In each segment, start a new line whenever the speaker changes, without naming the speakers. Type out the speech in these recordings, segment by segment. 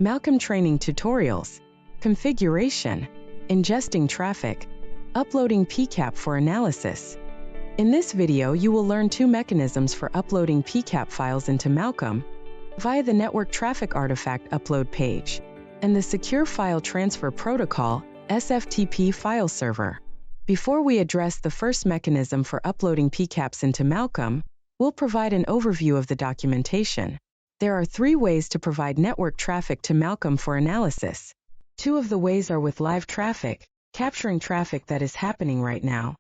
Malcolm training tutorials, configuration, ingesting traffic, uploading PCAP for analysis. In this video, you will learn two mechanisms for uploading PCAP files into Malcolm via the Network Traffic Artifact upload page and the Secure File Transfer Protocol SFTP file server. Before we address the first mechanism for uploading PCAPs into Malcolm, we'll provide an overview of the documentation. There are three ways to provide network traffic to Malcolm for analysis. Two of the ways are with live traffic, capturing traffic that is happening right now.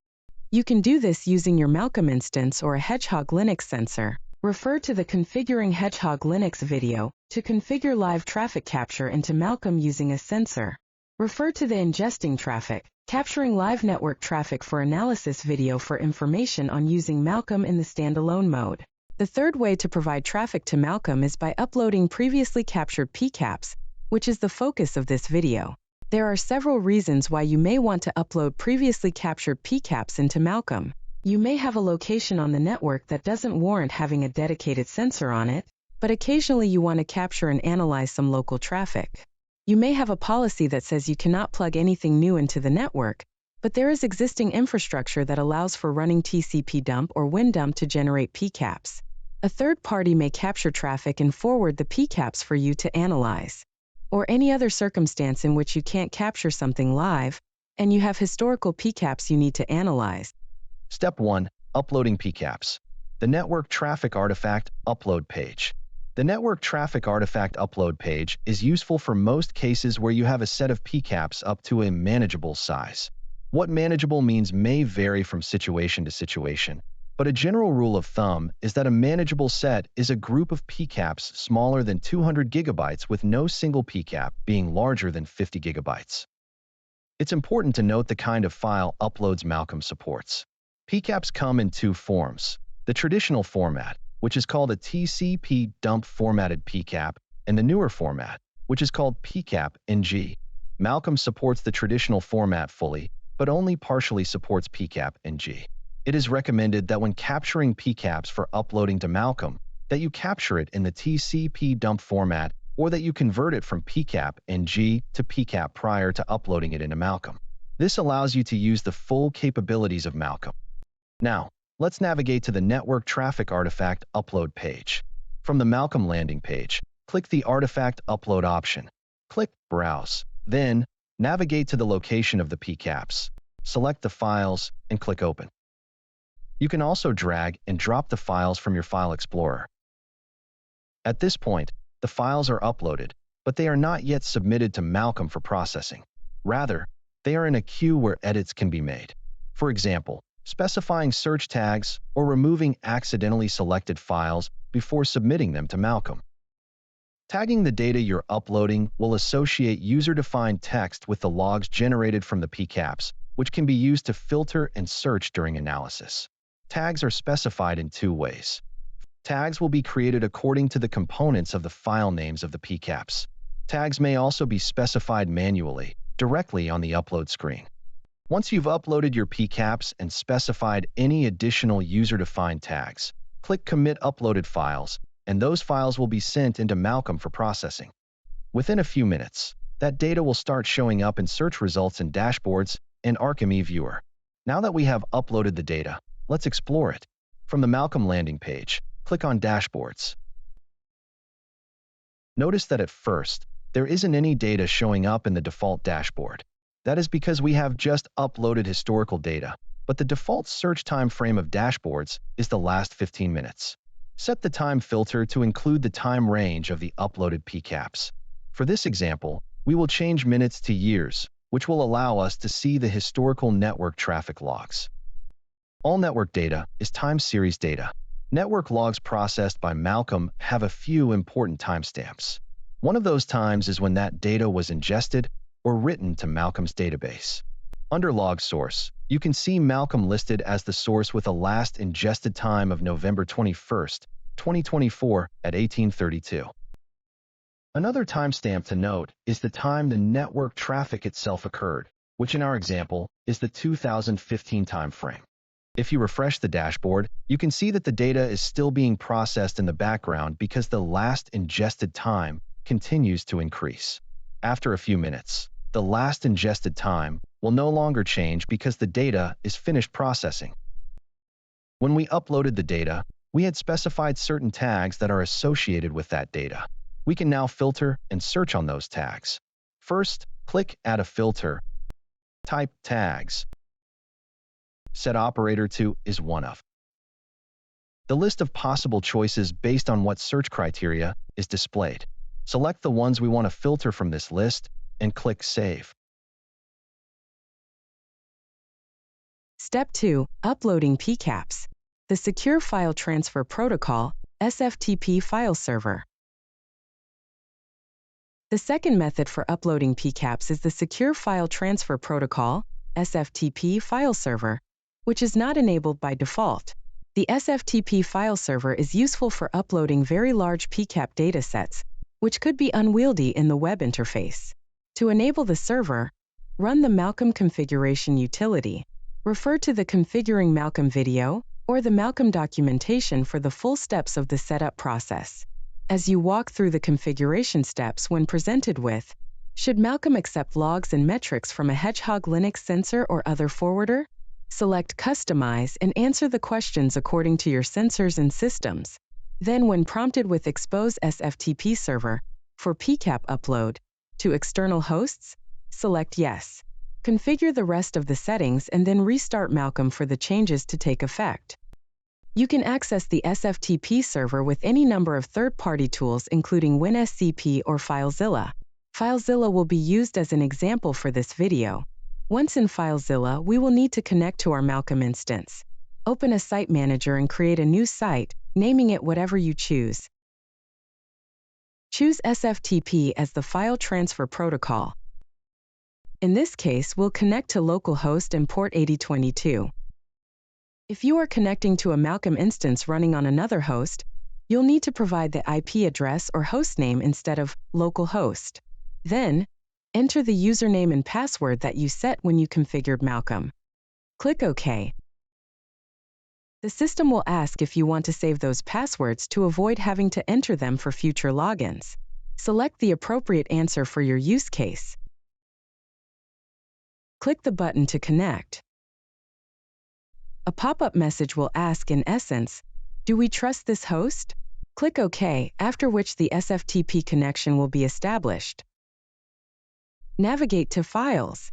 You can do this using your Malcolm instance or a Hedgehog Linux sensor. Refer to the Configuring Hedgehog Linux video to configure live traffic capture into Malcolm using a sensor. Refer to the Ingesting Traffic, Capturing Live Network Traffic for Analysis video for information on using Malcolm in the standalone mode. The third way to provide traffic to Malcolm is by uploading previously captured PCAPs, which is the focus of this video. There are several reasons why you may want to upload previously captured PCAPs into Malcolm. You may have a location on the network that doesn't warrant having a dedicated sensor on it, but occasionally you want to capture and analyze some local traffic. You may have a policy that says you cannot plug anything new into the network, but there is existing infrastructure that allows for running TCP dump or WinDump to generate PCAPs. A third party may capture traffic and forward the PCAPs for you to analyze. Or any other circumstance in which you can't capture something live, and you have historical PCAPs you need to analyze.
Step 1. Uploading PCAPs. The Network Traffic Artifact upload page. The Network Traffic Artifact upload page is useful for most cases where you have a set of PCAPs up to a manageable size. What manageable means may vary from situation to situation, but a general rule of thumb is that a manageable set is a group of PCAPs smaller than 200 gigabytes with no single PCAP being larger than 50 gigabytes. It's important to note the kind of file uploads Malcolm supports. PCAPs come in two forms: the traditional format, which is called a TCP dump formatted PCAP, and the newer format, which is called PCAP-NG. Malcolm supports the traditional format fully, but only partially supports PCAP-NG. It is recommended that when capturing PCAPs for uploading to Malcolm, that you capture it in the TCP dump format or that you convert it from PCAP-NG to PCAP prior to uploading it into Malcolm. This allows you to use the full capabilities of Malcolm. Now, let's navigate to the Network Traffic Artifact upload page. From the Malcolm landing page, click the Artifact Upload option. Click Browse. Then, navigate to the location of the PCAPs. Select the files and click Open. You can also drag and drop the files from your File Explorer. At this point, the files are uploaded, but they are not yet submitted to Malcolm for processing. Rather, they are in a queue where edits can be made. For example, specifying search tags or removing accidentally selected files before submitting them to Malcolm. Tagging the data you're uploading will associate user-defined text with the logs generated from the PCAPs, which can be used to filter and search during analysis. Tags are specified in two ways. Tags will be created according to the components of the file names of the PCAPs. Tags may also be specified manually, directly on the upload screen. Once you've uploaded your PCAPs and specified any additional user-defined tags, click Commit Uploaded Files, and those files will be sent into Malcolm for processing. Within a few minutes, that data will start showing up in search results in dashboards and ArcME Viewer. Now that we have uploaded the data, let's explore it. From the Malcolm landing page, click on Dashboards. Notice that at first, there isn't any data showing up in the default dashboard. That is because we have just uploaded historical data, but the default search time frame of dashboards is the last 15 minutes. Set the time filter to include the time range of the uploaded PCAPs. For this example, we will change minutes to years, which will allow us to see the historical network traffic logs. All network data is time series data. Network logs processed by Malcolm have a few important timestamps. One of those times is when that data was ingested or written to Malcolm's database. Under Log Source, you can see Malcolm listed as the source with a last ingested time of November 21, 2024 at 1832. Another timestamp to note is the time the network traffic itself occurred, which in our example is the 2015 timeframe. If you refresh the dashboard, you can see that the data is still being processed in the background because the last ingested time continues to increase. After a few minutes, the last ingested time will no longer change because the data is finished processing. When we uploaded the data, we had specified certain tags that are associated with that data. We can now filter and search on those tags. First, click Add a filter. Type tags. Set operator to is one of. The list of possible choices based on what search criteria is displayed. Select the ones we want to filter from this list and click Save.
Step 2. Uploading PCAPs. The Secure File Transfer Protocol, SFTP file server. The second method for uploading PCAPs is the Secure File Transfer Protocol, SFTP file server, which is not enabled by default. The SFTP file server is useful for uploading very large PCAP datasets, which could be unwieldy in the web interface. To enable the server, run the Malcolm configuration utility. Refer to the Configuring Malcolm video or the Malcolm documentation for the full steps of the setup process. As you walk through the configuration steps when presented with, should Malcolm accept logs and metrics from a Hedgehog Linux sensor or other forwarder? Select Customize and answer the questions according to your sensors and systems. Then when prompted with Expose SFTP server for PCAP upload to external hosts, select Yes. Configure the rest of the settings and then restart Malcolm for the changes to take effect. You can access the SFTP server with any number of third-party tools including WinSCP or FileZilla. FileZilla will be used as an example for this video. Once in FileZilla, we will need to connect to our Malcolm instance. Open a site manager and create a new site, naming it whatever you choose. Choose SFTP as the file transfer protocol. In this case, we'll connect to localhost and port 8022. If you are connecting to a Malcolm instance running on another host, you'll need to provide the IP address or host name instead of localhost. Then, enter the username and password that you set when you configured Malcolm. Click OK. The system will ask if you want to save those passwords to avoid having to enter them for future logins. Select the appropriate answer for your use case. Click the button to connect. A pop-up message will ask, in essence, do we trust this host? Click OK, after which the SFTP connection will be established. Navigate to Files.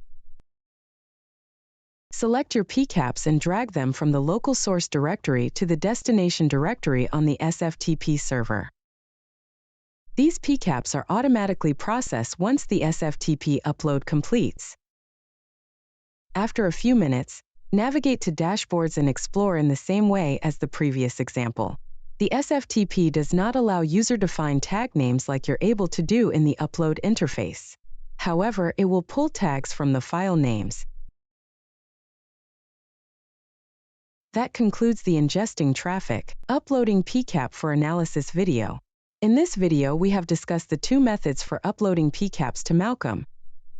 Select your PCAPs and drag them from the local source directory to the destination directory on the SFTP server. These PCAPs are automatically processed once the SFTP upload completes. After a few minutes, navigate to Dashboards and explore in the same way as the previous example. The SFTP does not allow user-defined tag names like you're able to do in the upload interface. However, it will pull tags from the file names. That concludes the Ingesting Traffic, Uploading PCAP for Analysis video. In this video, we have discussed the two methods for uploading PCAPs to Malcolm: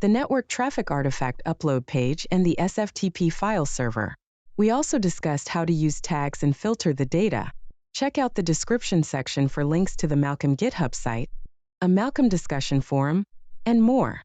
the Network Traffic Artifact upload page and the SFTP file server. We also discussed how to use tags and filter the data. Check out the description section for links to the Malcolm GitHub site, a Malcolm discussion forum, and more.